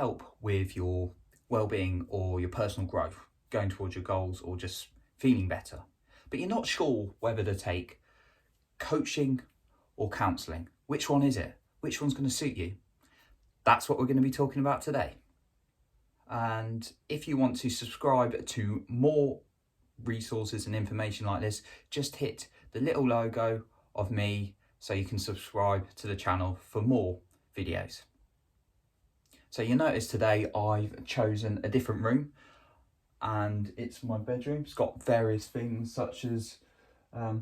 help with your well-being or your personal growth, going towards your goals or just feeling better, but you're not sure whether to take coaching or counselling. Which one is it? Which one's going to suit you? That's what we're going to be talking about today. And if you want to subscribe to more resources and information like this, just hit the little logo of me so you can subscribe to the channel for more videos. So you notice today I've chosen a different room, and it's my bedroom. It's got various things such as a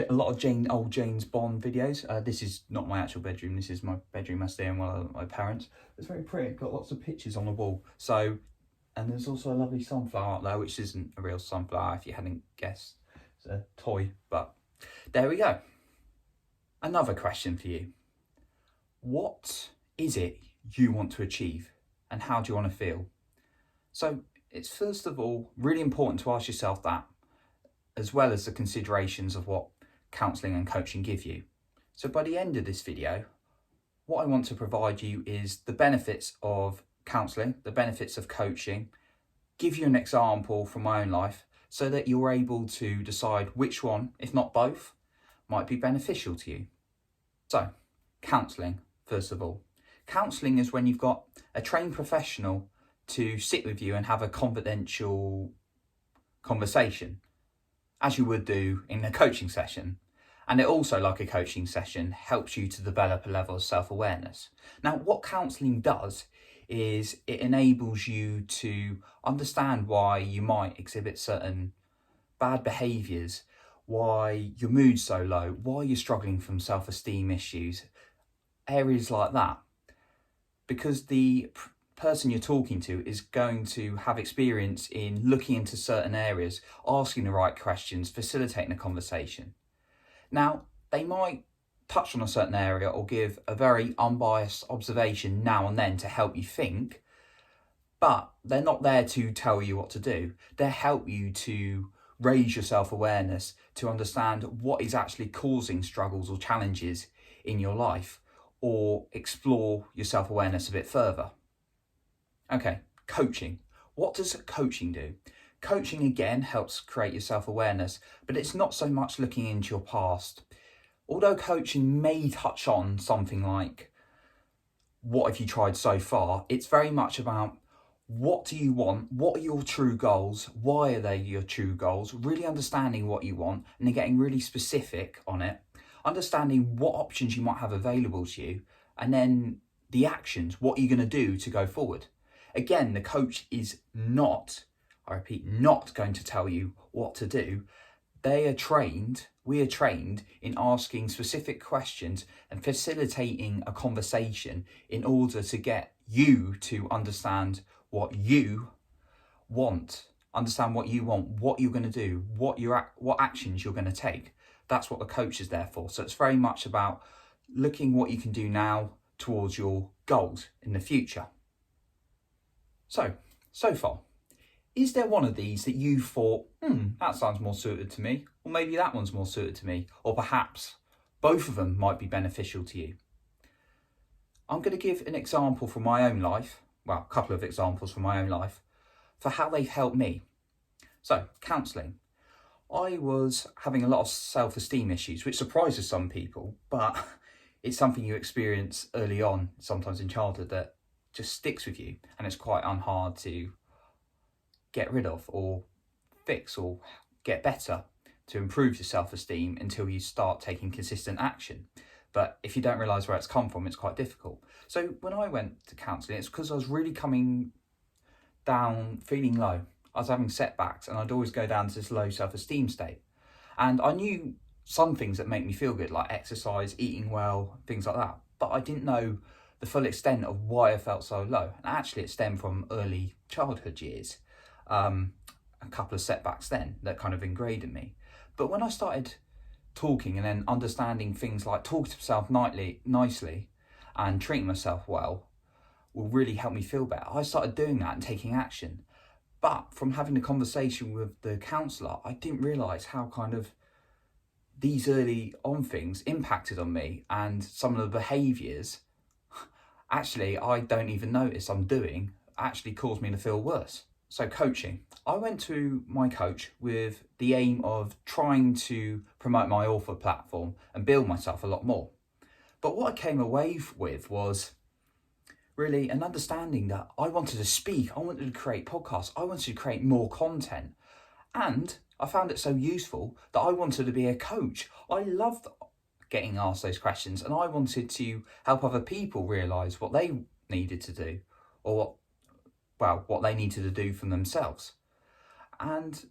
lot of old James Bond videos. This is not my actual bedroom. This is my bedroom I stay in while I'm at my parents'. It's very pretty. It's got lots of pictures on the wall. So, and there's also a lovely sunflower up there, which isn't a real sunflower if you hadn't guessed. It's a toy, but there we go. Another question for you. What is it you want to achieve, and how do you want to feel? So it's first of all really important to ask yourself that, as well as the considerations of what counselling and coaching give you. So by the end of this video, what I want to provide you is the benefits of counselling, the benefits of coaching, give you an example from my own life so that you're able to decide which one, if not both, might be beneficial to you. So, counselling, first of all. Counselling is when you've got a trained professional to sit with you and have a confidential conversation, as you would do in a coaching session. And it also, like a coaching session, helps you to develop a level of self-awareness. Now, what counselling does is it enables you to understand why you might exhibit certain bad behaviours, why your mood's so low, why you're struggling from self-esteem issues, areas like that. Because the person you're talking to is going to have experience in looking into certain areas, asking the right questions, facilitating a conversation. Now, they might touch on a certain area or give a very unbiased observation now and then to help you think, but they're not there to tell you what to do. They help you to raise your self-awareness, to understand what is actually causing struggles or challenges in your life, or explore your self-awareness a bit further. Okay, coaching. What does coaching do? Coaching, again, helps create your self-awareness, but it's not so much looking into your past. Although coaching may touch on something like, what have you tried so far? It's very much about, what do you want? What are your true goals? Why are they your true goals? Really understanding what you want and then getting really specific on it. Understanding what options you might have available to you, and then the actions, what you're going to do to go forward. Again, the coach is not, I repeat, not going to tell you what to do. We are trained in asking specific questions and facilitating a conversation in order to get you to understand what you want, what you're going to do, what actions you're going to take. That's what the coach is there for. So it's very much about looking what you can do now towards your goals in the future. So far, is there one of these that you thought, that sounds more suited to me, or maybe that one's more suited to me, or perhaps both of them might be beneficial to you? I'm going to give an example from my own life, well, a couple of examples from my own life, for how they've helped me. So, counselling. I was having a lot of self-esteem issues, which surprises some people, but it's something you experience early on, sometimes in childhood, that just sticks with you, and it's quite hard to get rid of or fix or get better to improve your self-esteem until you start taking consistent action. But if you don't realise where it's come from, it's quite difficult. So when I went to counselling, it's because I was really coming down, feeling low. I was having setbacks, and I'd always go down to this low self-esteem state. And I knew some things that make me feel good, like exercise, eating well, things like that. But I didn't know the full extent of why I felt so low. And actually it stemmed from early childhood years. A couple of setbacks then that kind of ingrained in me. But when I started talking and then understanding things like talking to myself nicely and treating myself well will really help me feel better, I started doing that and taking action. But from having a conversation with the counsellor, I didn't realise how kind of these early on things impacted on me, and some of the behaviours actually I don't even notice I'm doing actually cause me to feel worse. So coaching. I went to my coach with the aim of trying to promote my author platform and build myself a lot more. But what I came away with was really an understanding that I wanted to speak, I wanted to create podcasts, I wanted to create more content. And I found it so useful that I wanted to be a coach. I loved getting asked those questions, and I wanted to help other people realise what they needed to do, or what they needed to do for themselves. And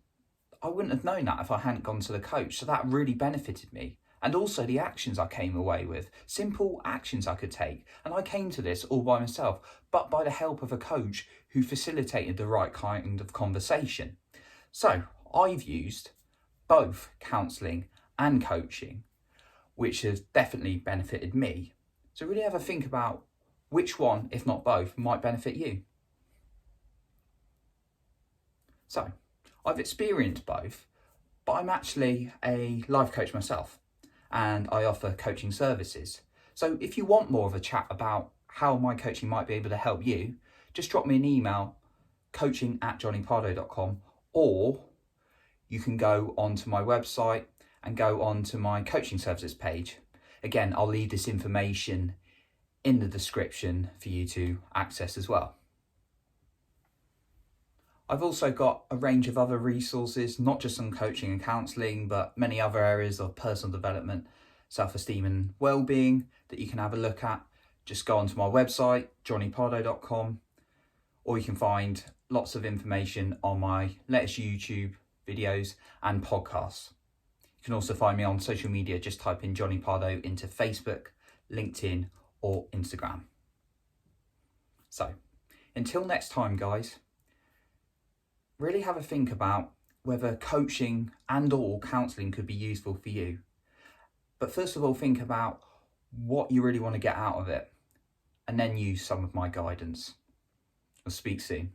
I wouldn't have known that if I hadn't gone to the coach. So that really benefited me. And also the actions I came away with, simple actions I could take. And I came to this all by myself, but by the help of a coach who facilitated the right kind of conversation. So I've used both counselling and coaching, which has definitely benefited me. So really have a think about which one, if not both, might benefit you. So I've experienced both, but I'm actually a life coach myself, and I offer coaching services. So if you want more of a chat about how my coaching might be able to help you, just drop me an email, coaching@jonnypardoe.com, or you can go onto my website and go onto my coaching services page. Again, I'll leave this information in the description for you to access as well. I've also got a range of other resources, not just on coaching and counselling, but many other areas of personal development, self-esteem and well-being that you can have a look at. Just go onto my website, jonnypardoe.com, or you can find lots of information on my latest YouTube videos and podcasts. You can also find me on social media. Just type in Jonny Pardoe into Facebook, LinkedIn, or Instagram. So, until next time, guys, really have a think about whether coaching and or counselling could be useful for you. But first of all, think about what you really want to get out of it, and then use some of my guidance. I'll speak soon.